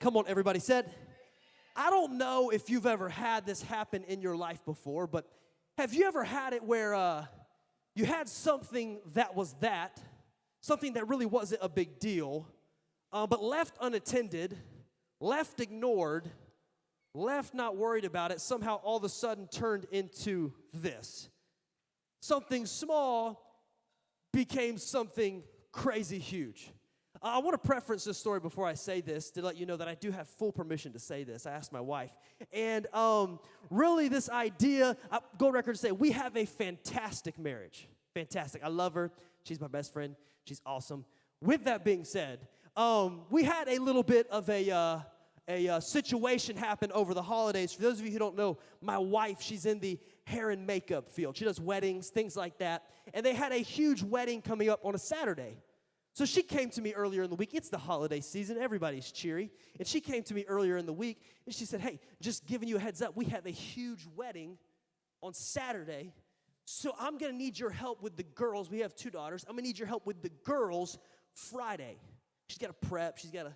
Come on, everybody said. I don't know if you've ever had this happen in your life before, but have you ever had it where you had something that was something that really wasn't a big deal, but left unattended, left ignored, left not worried about it, somehow all of a sudden turned into this? Something small became something crazy huge. I want to preference this story before I say this to let you know that I do have full permission to say this. I asked my wife. And really this idea, I go on record to say, we have a fantastic marriage. Fantastic. I love her. She's my best friend. She's awesome. With that being said, we had a little bit of a situation happen over the holidays. For those of you who don't know, my wife, she's in the hair and makeup field. She does weddings, things like that. And they had a huge wedding coming up on a Saturday. So she came to me earlier in the week. It's the holiday season. Everybody's cheery. And she came to me earlier in the week, and she said, hey, just giving you a heads up, we have a huge wedding on Saturday, so I'm going to need your help with the girls. We have 2 daughters. I'm going to need your help with the girls Friday. She's got to prep. She's got to,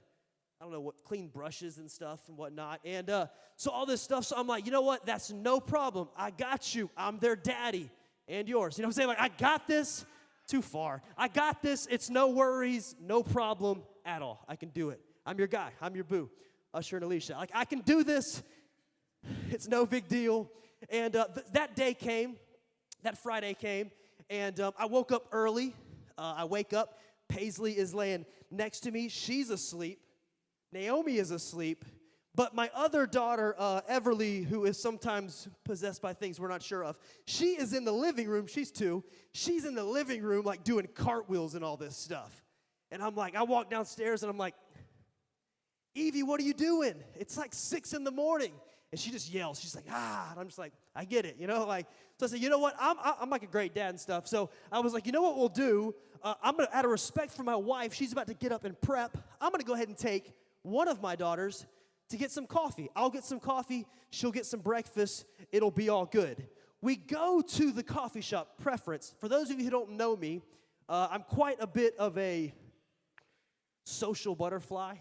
I don't know what, clean brushes and stuff and whatnot. And so all this stuff. So I'm like, you know what? That's no problem. I got you. I'm their daddy and yours. You know what I'm saying? Like, I got this. Too far. I got this. It's no worries, no problem at all. I can do it. I'm your guy. I'm your boo. Usher and Alicia. Like, I can do this. It's no big deal. And that day came, that Friday came, and I woke up early. I wake up. Paisley is laying next to me. She's asleep. Naomi is asleep. But my other daughter, Everly, who is sometimes possessed by things we're not sure of, she is in the living room. She's 2. She's in the living room, like, doing cartwheels and all this stuff. And I'm like, I walk downstairs, and I'm like, Evie, what are you doing? It's like 6 in the morning. And she just yells. She's like, ah. And I'm just like, I get it, you know? Like, so I said, you know what? I'm like a great dad and stuff. So I was like, you know what we'll do? I'm going to, out of respect for my wife, she's about to get up and prep. I'm going to go ahead and take one of my daughters to get some coffee. I'll get some coffee. She'll get some breakfast. It'll be all good. We go to the coffee shop. Preference. For those of you who don't know me, I'm quite a bit of a social butterfly.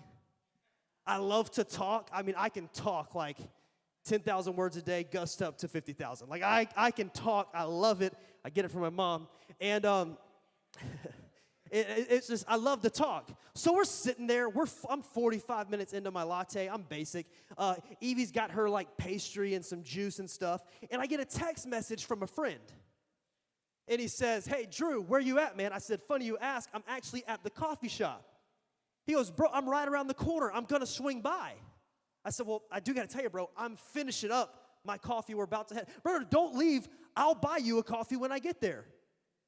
I love to talk. I mean, I can talk like 10,000 words a day, gust up to 50,000. Like, I can talk. I love it. I get it from my mom. And it's just, I love to talk. So we're sitting there. I'm 45 minutes into my latte. I'm basic. Evie's got her, like, pastry and some juice and stuff. And I get a text message from a friend. And he says, hey, Drew, where you at, man? I said, funny you ask. I'm actually at the coffee shop. He goes, bro, I'm right around the corner. I'm going to swing by. I said, well, I do got to tell you, bro, I'm finishing up my coffee. We're about to head. Brother, don't leave. I'll buy you a coffee when I get there.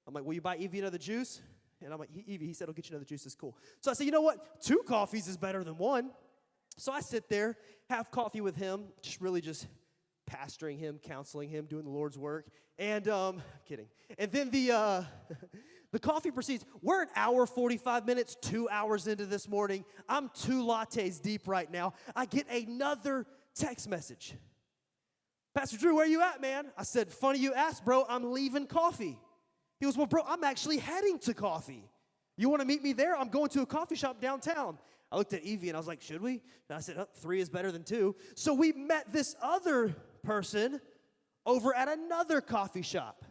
I'm like, will you buy Evie another juice? And I'm like, Evie, he said, I'll get you another juice. It's cool. So I said, you know what? 2 coffees is better than 1. So I sit there, have coffee with him, just pastoring him, counseling him, doing the Lord's work. And, kidding. And then the coffee proceeds. We're an hour, 45 minutes, 2 hours into this morning. I'm 2 lattes deep right now. I get another text message. Pastor Drew, where you at, man? I said, funny you asked, bro. I'm leaving coffee. He goes, well, bro, I'm actually heading to coffee. You want to meet me there? I'm going to a coffee shop downtown. I looked at Evie, and I was like, should we? And I said, 3 is better than 2. So we met this other person over at another coffee shop.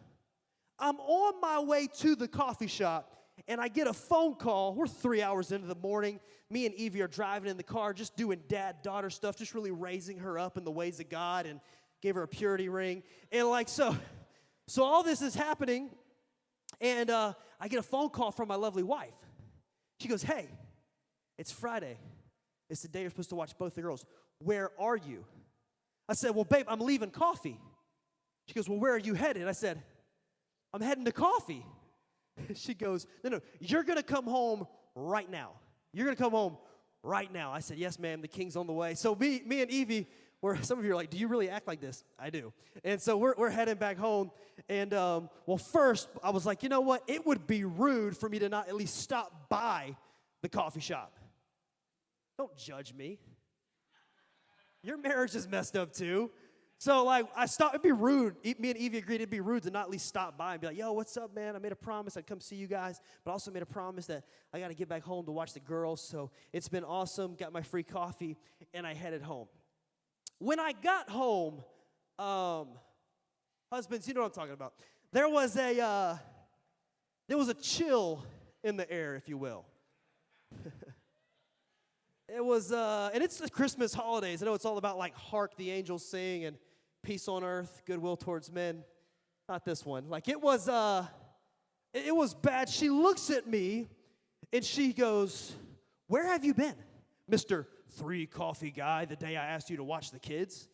I'm on my way to the coffee shop, and I get a phone call. We're 3 hours into the morning. Me and Evie are driving in the car, just doing dad-daughter stuff, just really raising her up in the ways of God, and gave her a purity ring. And like, so all this is happening. And I get a phone call from my lovely wife. She goes, hey, it's Friday. It's the day you're supposed to watch both the girls. Where are you? I said, well, babe, I'm leaving coffee. She goes, well, where are you headed? I said, I'm heading to coffee. She goes, no, you're going to come home right now. You're going to come home right now. I said, yes, ma'am, the king's on the way. So me and Evie, some of you are like, do you really act like this? I do. And so we're heading back home. And, well, first, I was like, you know what? It would be rude for me to not at least stop by the coffee shop. Don't judge me. Your marriage is messed up, too. So, like, I stopped. It'd be rude. Me and Evie agreed it'd be rude to not at least stop by and be like, yo, what's up, man? I made a promise I'd come see you guys, but I also made a promise that I got to get back home to watch the girls. So it's been awesome. Got my free coffee, and I headed home. When I got home, husbands, you know what I'm talking about. There was a chill in the air, if you will. It was, and it's the Christmas holidays. I know it's all about, like, hark the angels sing and peace on earth, goodwill towards men. Not this one. Like, it was bad. She looks at me, and she goes, where have you been, Mr. 3 coffee guy, the day I asked you to watch the kids?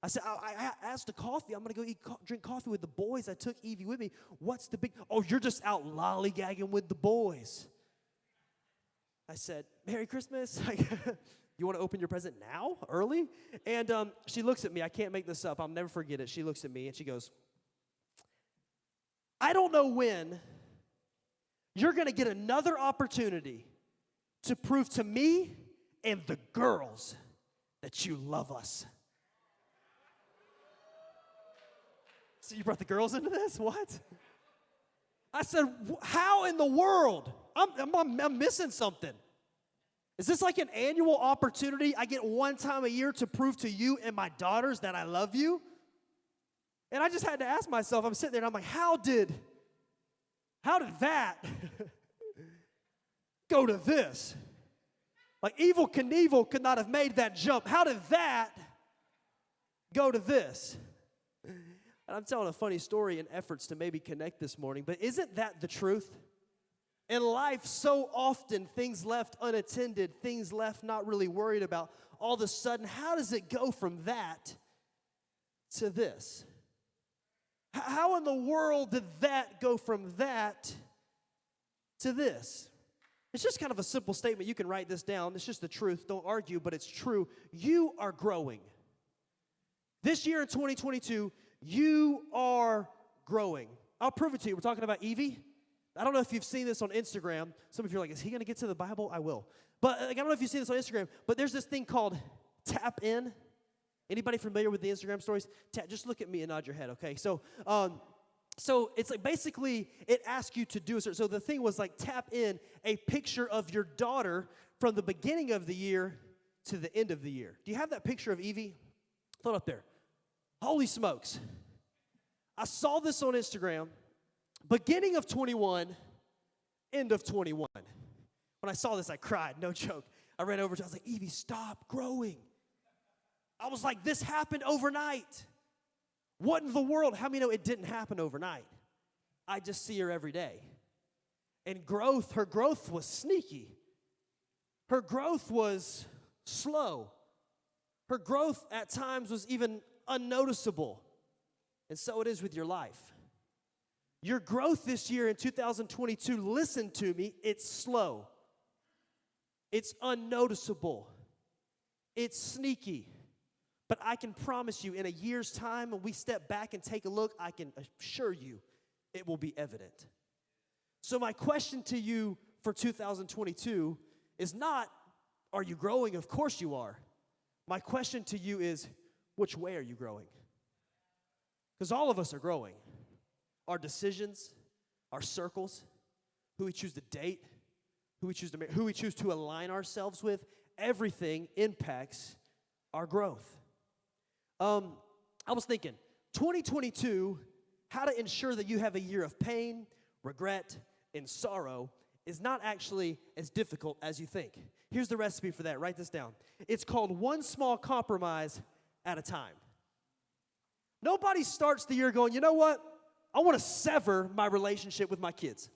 I said, I asked to coffee. I'm going to go drink coffee with the boys. I took Evie with me. What's the big, oh, you're just out lollygagging with the boys. I said, Merry Christmas. You want to open your present now, early? And she looks at me. I can't make this up. I'll never forget it. She looks at me, and she goes, I don't know when you're going to get another opportunity to prove to me and the girls that you love us. So you brought the girls into this? What? I said, how in the world? I'm missing something. Is this like an annual opportunity I get one time a year to prove to you and my daughters that I love you? And I just had to ask myself, I'm sitting there and I'm like, how did that go to this? Like Evel Knievel could not have made that jump. How did that go to this? And I'm telling a funny story in efforts to maybe connect this morning, but isn't that the truth? In life, so often, things left unattended, things left not really worried about, all of a sudden, how does it go from that to this? How in the world did that go from that to this? It's just kind of a simple statement. You can write this down. It's just the truth. Don't argue, but it's true. You are growing. This year in 2022, you are growing. I'll prove it to you. We're talking about Evie. I don't know if you've seen this on Instagram. Some of you are like, is he going to get to the Bible? I will. But I don't know if you've seen this on Instagram, but there's this thing called tap in. Anybody familiar with the Instagram stories? Just look at me and nod your head, okay? So it's like basically it asks you to do a certain. So the thing was like tap in a picture of your daughter from the beginning of the year to the end of the year. Do you have that picture of Evie? Throw it up there. Holy smokes. I saw this on Instagram. Beginning of 21, end of 21. When I saw this, I cried, no joke. I ran over to her, I was like, Evie, stop growing. I was like, this happened overnight. What in the world? How many know it didn't happen overnight? I just see her every day. And her growth was sneaky. Her growth was slow. Her growth at times was even unnoticeable. And so it is with your life. Your growth this year in 2022, listen to me, it's slow. It's unnoticeable. It's sneaky. But I can promise you, in a year's time, when we step back and take a look, I can assure you it will be evident. So my question to you for 2022 is not, are you growing? Of course you are. My question to you is, which way are you growing? Because all of us are growing. Our decisions, our circles, who we choose to date, who we choose to marry, who we choose to align ourselves with, everything impacts our growth. I was thinking, 2022, how to ensure that you have a year of pain, regret, and sorrow is not actually as difficult as you think. Here's the recipe for that. Write this down. It's called one small compromise at a time. Nobody starts the year going, you know what? I want to sever my relationship with my kids.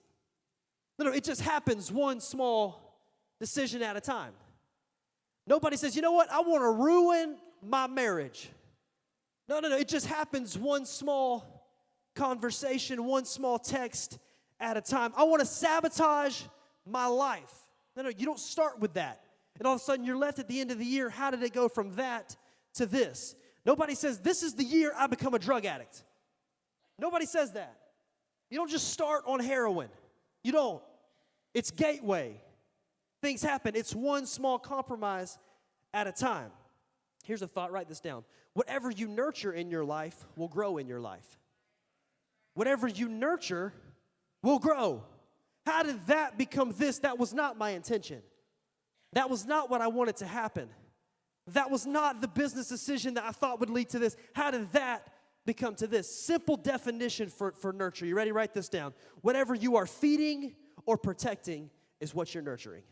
No, it just happens one small decision at a time. Nobody says, you know what? I want to ruin my marriage. No, it just happens one small conversation, one small text at a time. I want to sabotage my life. No, you don't start with that. And all of a sudden you're left at the end of the year. How did it go from that to this? Nobody says, this is the year I become a drug addict. Nobody says that. You don't just start on heroin. You don't. It's gateway. Things happen. It's one small compromise at a time. Here's a thought, write this down. Whatever you nurture in your life will grow in your life. Whatever you nurture will grow. How did that become this? That was not my intention. That was not what I wanted to happen. That was not the business decision that I thought would lead to this. How did that become to this? Simple definition for nurture. You ready? Write this down. Whatever you are feeding or protecting is what you're nurturing.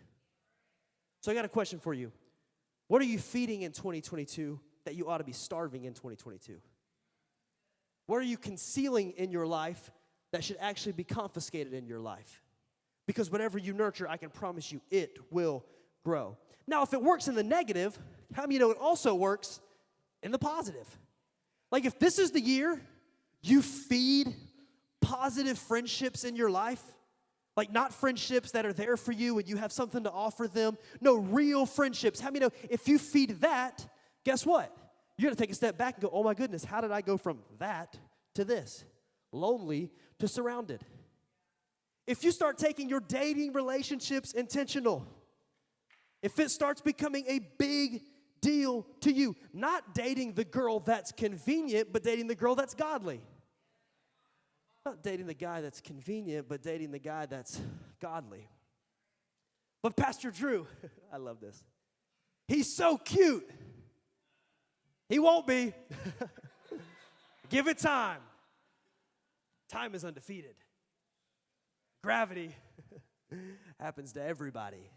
So I got a question for you. What are you feeding in 2022 that you ought to be starving in 2022? What are you concealing in your life that should actually be confiscated in your life? Because whatever you nurture, I can promise you, it will grow. Now, if it works in the negative, how many know it also works in the positive? Like if this is the year you feed positive friendships in your life, like not friendships that are there for you and you have something to offer them. No, real friendships. How many know if you feed that, guess what? You're going to take a step back and go, oh my goodness, how did I go from that to this? Lonely to surrounded. If you start taking your dating relationships intentional, if it starts becoming a big deal to you, not dating the girl that's convenient, but dating the girl that's godly. Not dating the guy that's convenient, but dating the guy that's godly. But Pastor Drew, I love this. He's so cute. He won't be. Give it time. Time is undefeated. Gravity happens to everybody.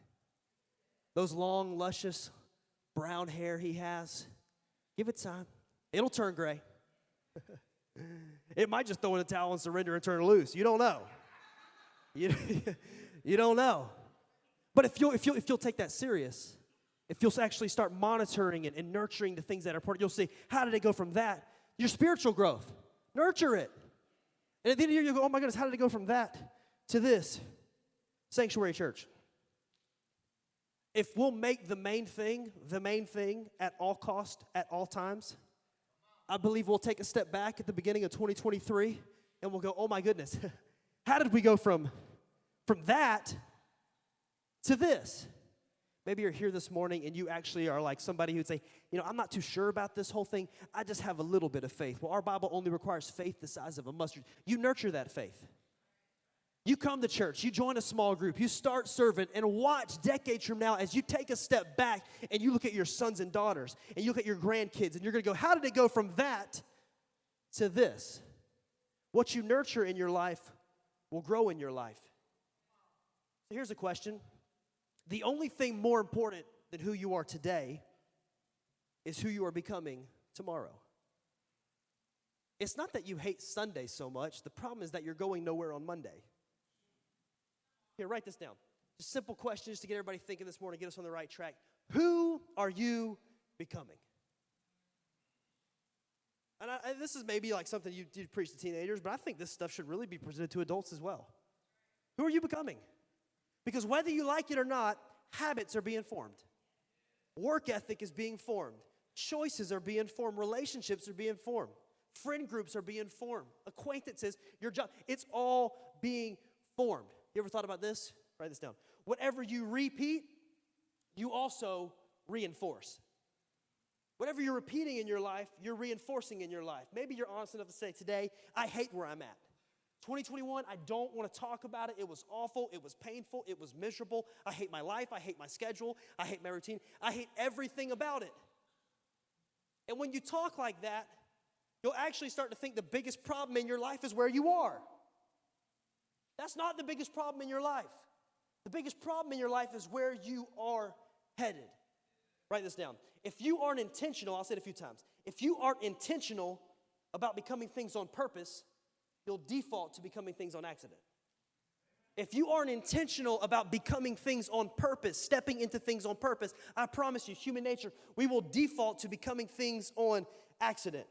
Those long, luscious brown hair he has, give it time. It'll turn gray. It might just throw in a towel and surrender and turn loose. You don't know. You don't know. But if you'll take that serious, if you'll actually start monitoring it and nurturing the things that are important, you'll see, how did it go from that? Your spiritual growth. Nurture it. And at the end of the year, you'll go, oh my goodness, how did it go from that to this? Sanctuary church. If we'll make the main thing at all cost, at all times, I believe we'll take a step back at the beginning of 2023 and we'll go, oh my goodness, how did we go from that to this? Maybe you're here this morning and you actually are like somebody who'd say, I'm not too sure about this whole thing. I just have a little bit of faith. Well, our Bible only requires faith the size of a mustard. You nurture that faith. You come to church, you join a small group, you start serving, and watch decades from now as you take a step back and you look at your sons and daughters and you look at your grandkids and you're going to go, how did it go from that to this? What you nurture in your life will grow in your life. So here's a question. The only thing more important than who you are today is who you are becoming tomorrow. It's not that you hate Sunday so much. The problem is that you're going nowhere on Monday. Here, write this down. Just simple questions to get everybody thinking this morning, get us on the right track. Who are you becoming? And this is maybe like something you preach to teenagers, but I think this stuff should really be presented to adults as well. Who are you becoming? Because whether you like it or not, habits are being formed. Work ethic is being formed. Choices are being formed. Relationships are being formed. Friend groups are being formed. Acquaintances, your job, it's all being formed. You ever thought about this? Write this down. Whatever you repeat, you also reinforce. Whatever you're repeating in your life, you're reinforcing in your life. Maybe you're honest enough to say today, I hate where I'm at. 2021, I don't want to talk about it. It was awful. It was painful. It was miserable. I hate my life. I hate my schedule. I hate my routine. I hate everything about it. And when you talk like that, you'll actually start to think the biggest problem in your life is where you are. That's not the biggest problem in your life. The biggest problem in your life is where you are headed. Write this down. If you aren't intentional, I'll say it a few times. If you aren't intentional about becoming things on purpose, you'll default to becoming things on accident. If you aren't intentional about becoming things on purpose, stepping into things on purpose, I promise you, human nature, we will default to becoming things on accident.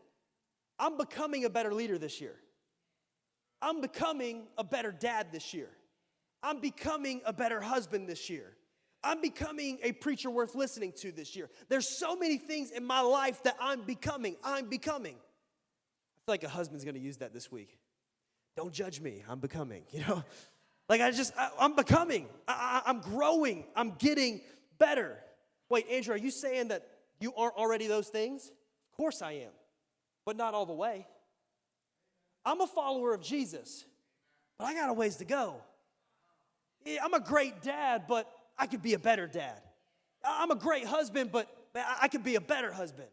I'm becoming a better leader this year. I'm becoming a better dad this year. I'm becoming a better husband this year. I'm becoming a preacher worth listening to this year. There's so many things in my life that I'm becoming. I feel like a husband's going to use that this week. Don't judge me. I'm becoming, Like I'm becoming. I'm growing. I'm getting better. Wait, Andrew, are you saying that You aren't already those things? Of course I am, but not all the way. I'm a follower of Jesus, but I got a ways to go. Yeah, I'm a great dad, but I could be a better dad. I'm a great husband, but I could be a better husband.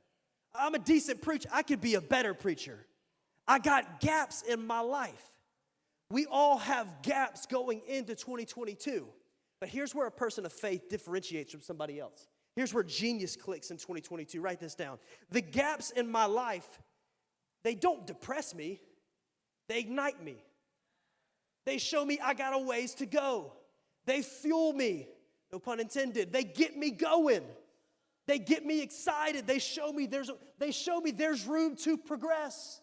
I'm a decent preacher. I could be a better preacher. I got gaps in my life. We all have gaps going into 2022. But here's where a person of faith differentiates from somebody else. Here's where genius clicks in 2022. Write this down. The gaps in my life, they don't depress me. They ignite me. They show me I got a ways to go. They fuel me. No pun intended. They get me going. They get me excited. They show me there's room to progress.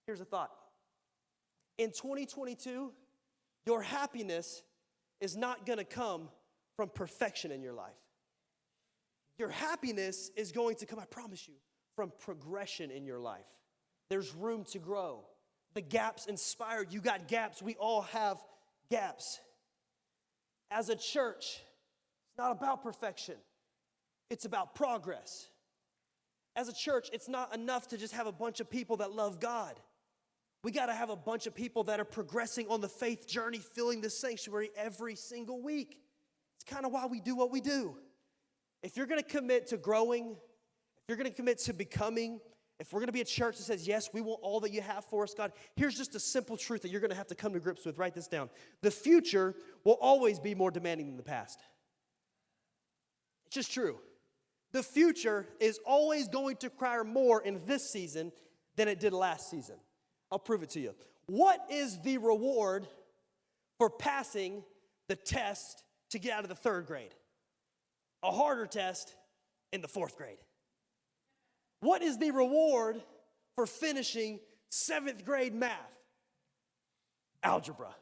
Here's a thought. In 2022, your happiness is not going to come from perfection in your life. Your happiness is going to come, I promise you, from progression in your life. There's room to grow. The gaps inspired. You got gaps. We all have gaps. As a church, it's not about perfection. It's about progress. As a church, it's not enough to just have a bunch of people that love God. We got to have a bunch of people that are progressing on the faith journey, filling the sanctuary every single week. It's kind of why we do what we do. If you're going to commit to growing, if you're going to commit to becoming, if we're going to be a church that says, yes, we want all that you have for us, God, here's just a simple truth that you're going to have to come to grips with. Write this down. The future will always be more demanding than the past. It's just true. The future is always going to require more in this season than it did last season. I'll prove it to you. What is the reward for passing the test to get out of the third grade? A harder test in the fourth grade. What is the reward for finishing seventh grade math? Algebra. I'll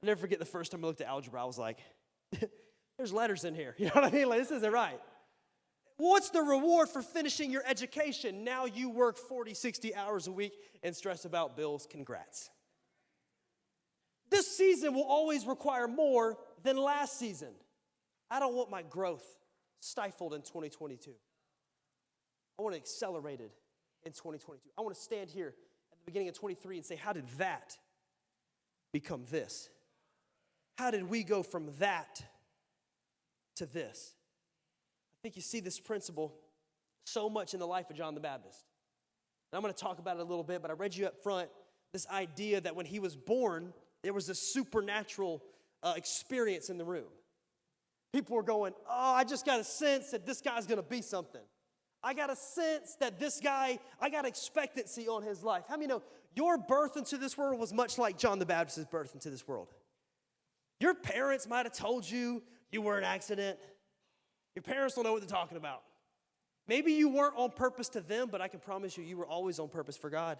never forget the first time I looked at algebra, I was like, there's letters in here. You know what I mean? Like, this isn't right. What's the reward for finishing your education? Now you work 40, 60 hours a week and stress about bills. Congrats. This season will always require more than last season. I don't want my growth stifled in 2022. I want to accelerate it in 2022. I want to stand here at the beginning of 23 and say, how did that become this? How did we go from that to this? I think you see this principle so much in the life of John the Baptist. And I'm going to talk about it a little bit, but I read you up front this idea that when he was born, there was a supernatural experience in the room. People were going, oh, I just got a sense that this guy's going to be something. I got a sense that this guy, I got expectancy on his life. How many know your birth into this world was much like John the Baptist's birth into this world? Your parents might have told you you were an accident. Your parents don't know what they're talking about. Maybe you weren't on purpose to them, but I can promise you, you were always on purpose for God.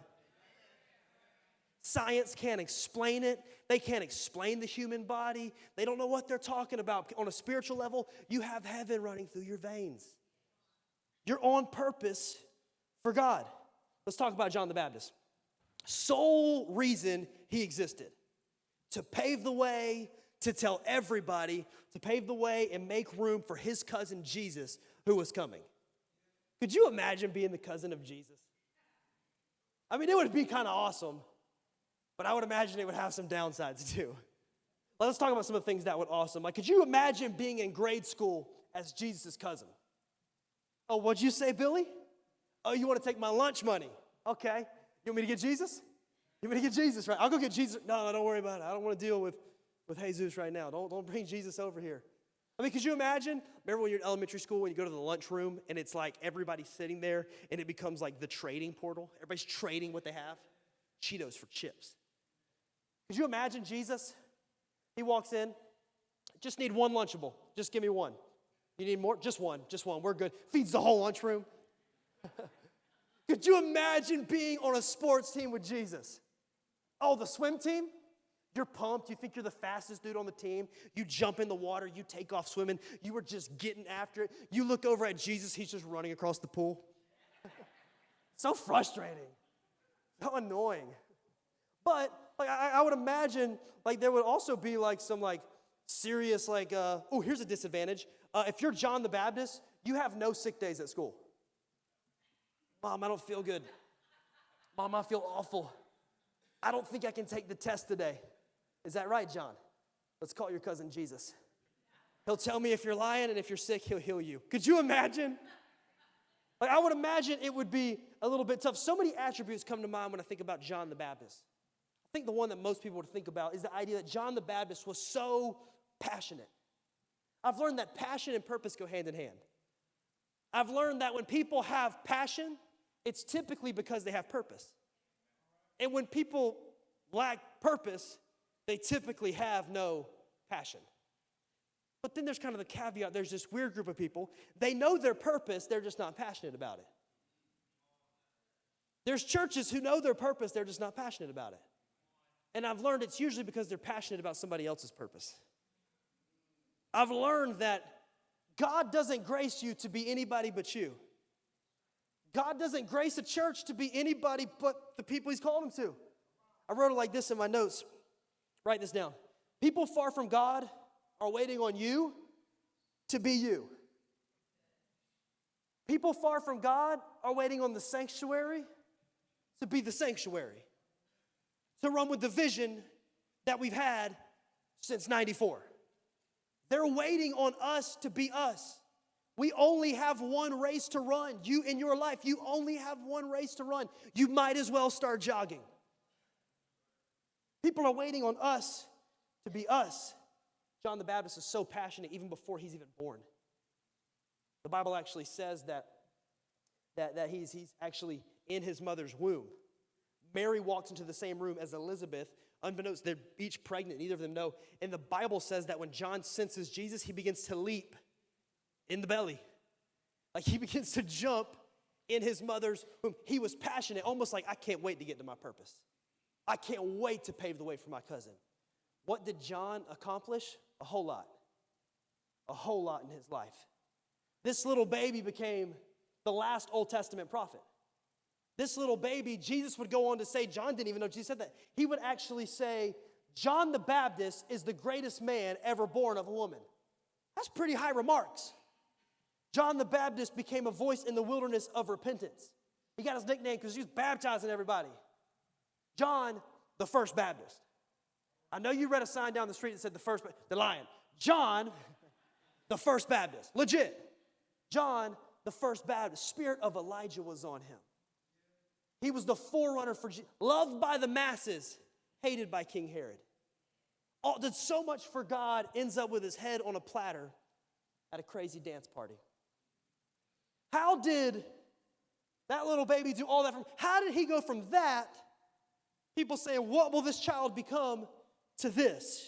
Science can't explain it. They can't explain the human body. They don't know what they're talking about. On a spiritual level, you have heaven running through your veins. You're on purpose for God. Let's talk about John the Baptist. Sole reason he existed, to pave the way, to tell everybody, to pave the way and make room for his cousin Jesus who was coming. Could you imagine being the cousin of Jesus? I mean, it would be kind of awesome, but I would imagine it would have some downsides too. Let's talk about some of the things that would awesome. Like, could you imagine being in grade school as Jesus' cousin? Oh, what'd you say, Billy? Oh, you want to take my lunch money? Okay. You want me to get Jesus? You want me to get Jesus, right? I'll go get Jesus. No, don't worry about it. I don't want to deal with Jesus right now. Don't bring Jesus over here. I mean, could you imagine? Remember when you're in elementary school, when you go to the lunchroom, and it's like everybody's sitting there, and it becomes like the trading portal? Everybody's trading what they have. Cheetos for chips. Could you imagine Jesus? He walks in. Just need one Lunchable. Just give me one. You need more? Just one. We're good. Feeds the whole lunchroom. Could you imagine being on a sports team with Jesus? Oh, the swim team? You're pumped. You think you're the fastest dude on the team. You jump in the water. You take off swimming. You were just getting after it. You look over at Jesus. He's just running across the pool. So frustrating. So annoying. But like I would imagine like there would also be like some like serious like, oh, here's a disadvantage. If you're John the Baptist, You have no sick days at school. Mom, I don't feel good. Mom, I feel awful. I don't think I can take the test today. Is that right, John? Let's call your cousin Jesus. He'll tell me if you're lying, and if you're sick, he'll heal you. Could you imagine? Like, I would imagine it would be a little bit tough. So many attributes come to mind when I think about John the Baptist. I think the one that most people would think about is the idea that John the Baptist was so passionate. I've learned that passion and purpose go hand in hand. I've learned that when people have passion, it's typically because they have purpose. And when people lack purpose, they typically have no passion. But then there's kind of the caveat. There's this weird group of people. They know their purpose, they're just not passionate about it. There's churches who know their purpose, they're just not passionate about it. And I've learned it's usually because they're passionate about somebody else's purpose. I've learned that God doesn't grace you to be anybody but you. God doesn't grace a church to be anybody but the people he's called them to. I wrote it like this in my notes. Write this down. People far from God are waiting on you to be you. People far from God are waiting on the sanctuary to be the sanctuary. To run with the vision that we've had since 94. They're waiting on us to be us. We only have one race to run. You in your life, you only have one race to run. You might as well start jogging. People are waiting on us to be us. John the Baptist is so passionate even before he's even born. The Bible actually says that he's actually in his mother's womb. Mary walks into the same room as Elizabeth. Unbeknownst, they're each pregnant. Neither of them know. And the Bible says that when John senses Jesus, he begins to leap in the belly. Like he begins to jump in his mother's womb. He was passionate, almost like, I can't wait to get to my purpose. I can't wait to pave the way for my cousin. What did John accomplish? A whole lot. A whole lot in his life. This little baby became the last Old Testament prophet. This little baby, Jesus would go on to say, John didn't even know Jesus said that. He would actually say, John the Baptist is the greatest man ever born of a woman. That's pretty high remarks. John the Baptist became a voice in the wilderness of repentance. He got his nickname because he was baptizing everybody. John, the first Baptist. I know you read a sign down the street that said the lion. John, the first Baptist. Legit. John, the first Baptist. Spirit of Elijah was on him. He was the forerunner for Jesus. Loved by the masses, hated by King Herod. Did so much for God, ends up with his head on a platter at a crazy dance party. How did that little baby do all that? How did he go from that, people saying, what will this child become, to this?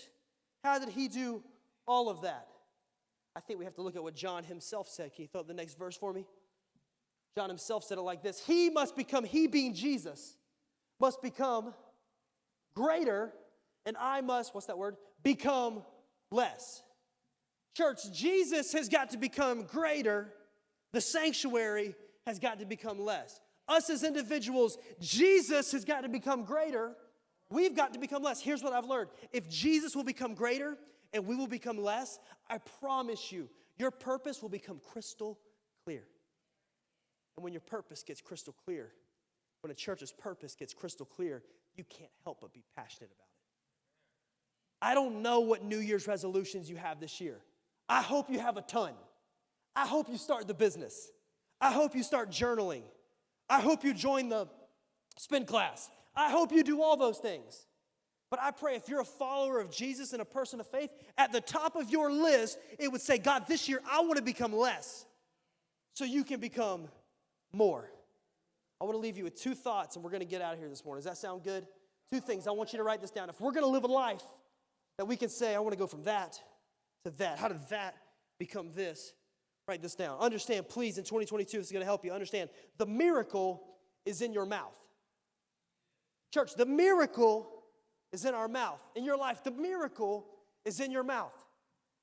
How did he do all of that? I think we have to look at what John himself said. Can you throw up the next verse for me? John himself said it like this. He being Jesus, must become greater, and I must, what's that word? Become less. Church, Jesus has got to become greater. The sanctuary has got to become less. Us as individuals, Jesus has got to become greater. We've got to become less. Here's what I've learned. If Jesus will become greater and we will become less, I promise you, your purpose will become crystal clear. And when your purpose gets crystal clear, when a church's purpose gets crystal clear, you can't help but be passionate about it. I don't know what New Year's resolutions you have this year. I hope you have a ton. I hope you start the business. I hope you start journaling. I hope you join the spin class. I hope you do all those things. But I pray if you're a follower of Jesus and a person of faith, at the top of your list, it would say, God, this year I want to become less so you can become more. I want to leave you with two thoughts, and we're going to get out of here this morning. Does that sound good? Two things. I want you to write this down. If we're going to live a life that we can say, I want to go from that to that. How did that become this? Write this down. Understand, please, in 2022, this is going to help you understand. The miracle is in your mouth. Church, the miracle is in our mouth. In your life, the miracle is in your mouth.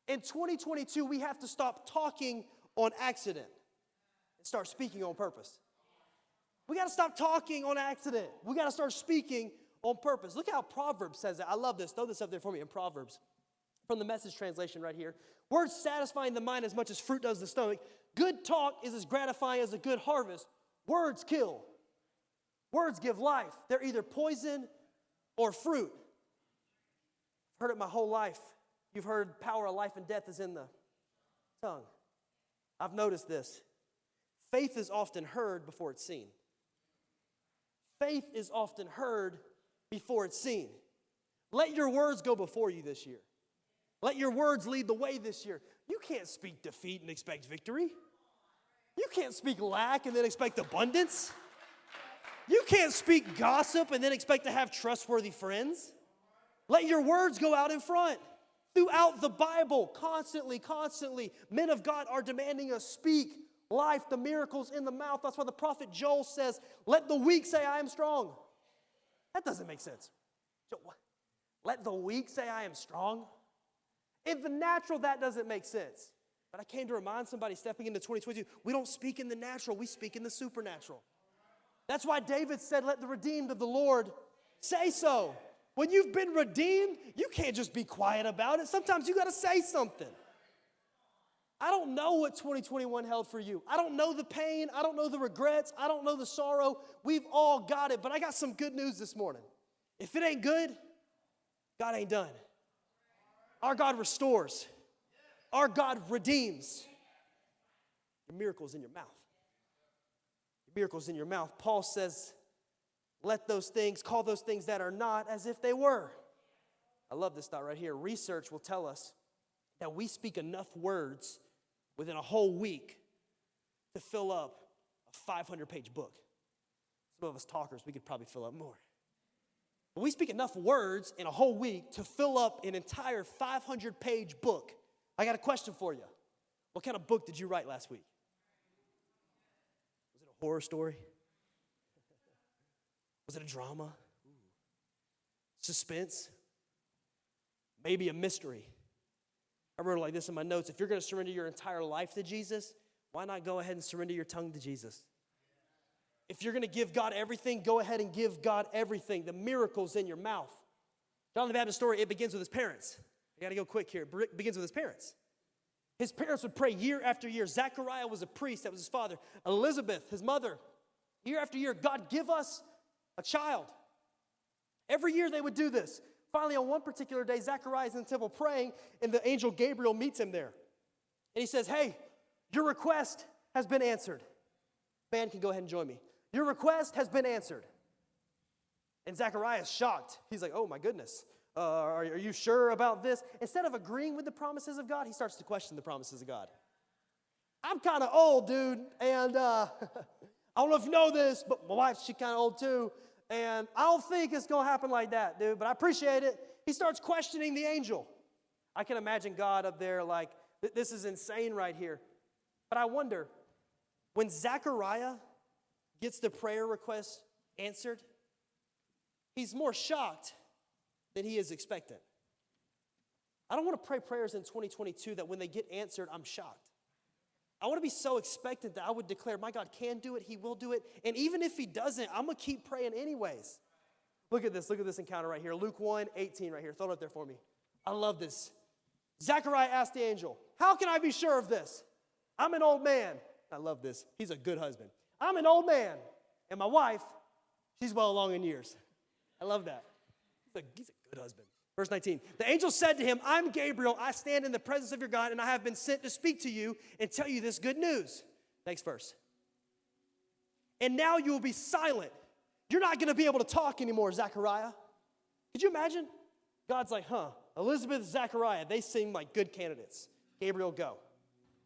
In 2022, we have to stop talking on accident and start speaking on purpose. We got to stop talking on accident. We got to start speaking on purpose. Look how Proverbs says it. I love this. Throw this up there for me in Proverbs. From the Message translation right here. Words satisfying the mind as much as fruit does the stomach. Good talk is as gratifying as a good harvest. Words kill. Words give life. They're either poison or fruit. I've heard it my whole life. You've heard power of life and death is in the tongue. I've noticed this. Faith is often heard before it's seen. Faith is often heard before it's seen. Let your words go before you this year. Let your words lead the way this year. You can't speak defeat and expect victory. You can't speak lack and then expect abundance. You can't speak gossip and then expect to have trustworthy friends. Let your words go out in front. Throughout the Bible, constantly, men of God are demanding us speak life, the miracles in the mouth. That's why the prophet Joel says, let the weak say I am strong. That doesn't make sense. Let the weak say I am strong? In the natural, that doesn't make sense. But I came to remind somebody stepping into 2022, we don't speak in the natural, we speak in the supernatural. That's why David said, let the redeemed of the Lord say so. When you've been redeemed, you can't just be quiet about it. Sometimes you got to say something. I don't know what 2021 held for you. I don't know the pain. I don't know the regrets. I don't know the sorrow. We've all got it. But I got some good news this morning. If it ain't good, God ain't done. Our God restores. Our God redeems. Your miracle's in your mouth. Your miracle's in your mouth. Paul says, let those things, call those things that are not as if they were. I love this thought right here. Research will tell us that we speak enough words within a whole week to fill up a 500-page book. Some of us talkers, we could probably fill up more. But we speak enough words in a whole week to fill up an entire 500-page book. I got a question for you. What kind of book did you write last week? Was it a horror story? Was it a drama? Suspense? Maybe a mystery. I wrote it like this in my notes. If you're going to surrender your entire life to Jesus, why not go ahead and surrender your tongue to Jesus? If you're going to give God everything, go ahead and give God everything. The miracle's in your mouth. John the Baptist's story, it begins with his parents. I got to go quick here. It begins with his parents. His parents would pray year after year. Zechariah was a priest. That was his father. Elizabeth, his mother. Year after year, God, give us a child. Every year they would do this. Finally, on one particular day, Zechariah is in the temple praying, and the angel Gabriel meets him there. And he says, hey, your request has been answered. Band can go ahead and join me. Your request has been answered. And Zechariah is shocked. He's like, oh my goodness, are you sure about this? Instead of agreeing with the promises of God, he starts to question the promises of God. I'm kind of old, dude, and I don't know if you know this, but my wife, she's kind of old too. And I don't think it's going to happen like that, dude, but I appreciate it. He starts questioning the angel. I can imagine God up there like, this is insane right here. But I wonder, when Zechariah gets the prayer request answered, he's more shocked than he is expectant. I don't want to pray prayers in 2022 that when they get answered, I'm shocked. I want to be so expectant that I would declare, my God can do it, he will do it. And even if he doesn't, I'm going to keep praying anyways. Look at this encounter right here. Luke 1:18 right here. Throw it up there for me. I love this. Zechariah asked the angel, how can I be sure of this? I'm an old man. I love this. He's a good husband. I'm an old man. And my wife, she's well along in years. I love that. He's a good husband. Verse 19, the angel said to him, I'm Gabriel. I stand in the presence of your God, and I have been sent to speak to you and tell you this good news. Next verse. And now you will be silent. You're not going to be able to talk anymore, Zechariah. Could you imagine? God's like, Elizabeth, Zechariah, they seem like good candidates. Gabriel, go.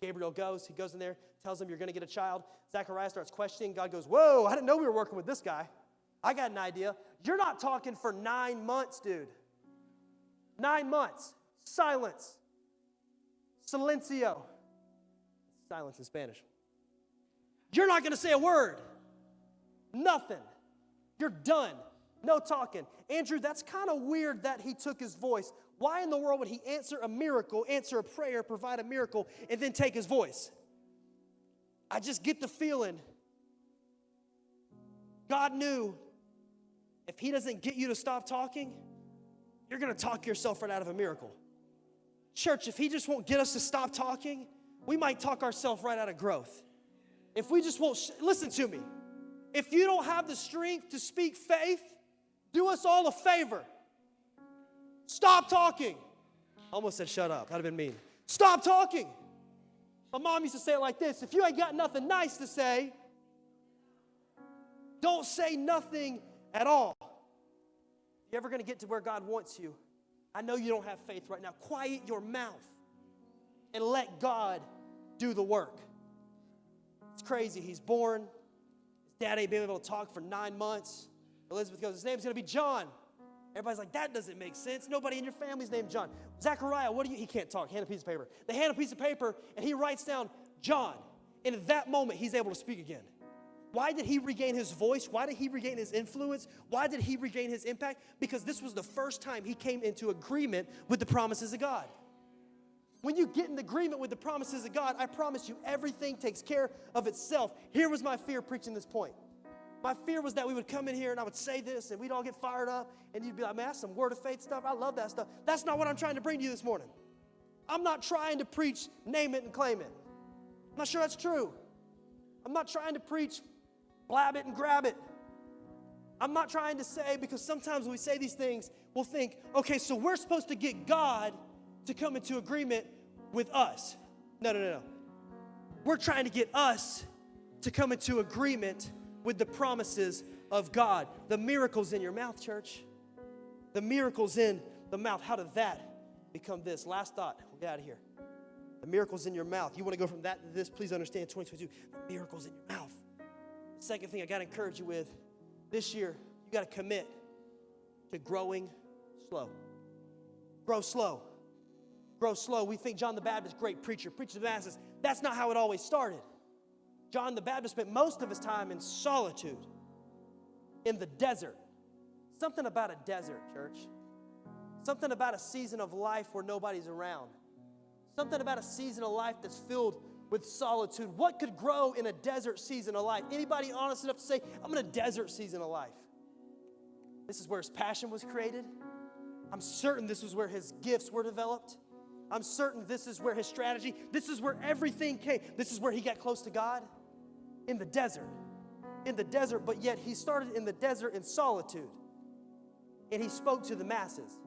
Gabriel goes. He goes in there, tells him you're going to get a child. Zechariah starts questioning. God goes, whoa, I didn't know we were working with this guy. I got an idea. You're not talking for 9 months, dude. 9 months. Silence. Silencio. Silence in Spanish. You're not going to say a word. Nothing. You're done. No talking. Andrew, that's kind of weird that he took his voice. Why in the world would he answer a miracle, answer a prayer, provide a miracle, and then take his voice? I just get the feeling God knew if he doesn't get you to stop talking, you're going to talk yourself right out of a miracle. Church, if he just won't get us to stop talking, we might talk ourselves right out of growth. If we just won't, listen to me. If you don't have the strength to speak faith, do us all a favor. Stop talking. I almost said shut up. That'd have been mean. Stop talking. My mom used to say it like this: if you ain't got nothing nice to say, don't say nothing at all. You're ever going to get to where God wants you? I know you don't have faith right now. Quiet your mouth and let God do the work. It's crazy. He's born. His dad ain't been able to talk for 9 months. Elizabeth goes, his name's going to be John. Everybody's like, that doesn't make sense. Nobody in your family's named John. Zechariah, he can't talk. Hand a piece of paper. They hand a piece of paper, and he writes down John. And at that moment, he's able to speak again. Why did he regain his voice? Why did he regain his influence? Why did he regain his impact? Because this was the first time he came into agreement with the promises of God. When you get in agreement with the promises of God, I promise you, everything takes care of itself. Here was my fear preaching this point. My fear was that we would come in here and I would say this and we'd all get fired up and you'd be like, man, that's some word of faith stuff. I love that stuff. That's not what I'm trying to bring to you this morning. I'm not trying to preach name it and claim it. I'm not sure that's true. I'm not trying to preach blab it and grab it. I'm not trying to say, because sometimes when we say these things, we'll think, okay, so we're supposed to get God to come into agreement with us. No. We're trying to get us to come into agreement with the promises of God. The miracle's in your mouth, church. The miracle's in the mouth. How did that become this? Last thought. We'll get out of here. The miracle's in your mouth. You want to go from that to this? Please understand 2022. The miracle's in your mouth. The second thing I got to encourage you with, this year, you got to commit to growing slow. Grow slow. Grow slow. We think John the Baptist, great preacher, preached to the masses. That's not how it always started. John the Baptist spent most of his time in solitude, in the desert. Something about a desert, church. Something about a season of life where nobody's around. Something about a season of life that's filled with solitude. What could grow in a desert season of life? Anybody honest enough to say, I'm in a desert season of life? This is where his passion was created. I'm certain this is where his gifts were developed. I'm certain this is where his strategy, this is where everything came. This is where he got close to God. In the desert. In the desert, but yet he started in the desert in solitude. And he spoke to the masses.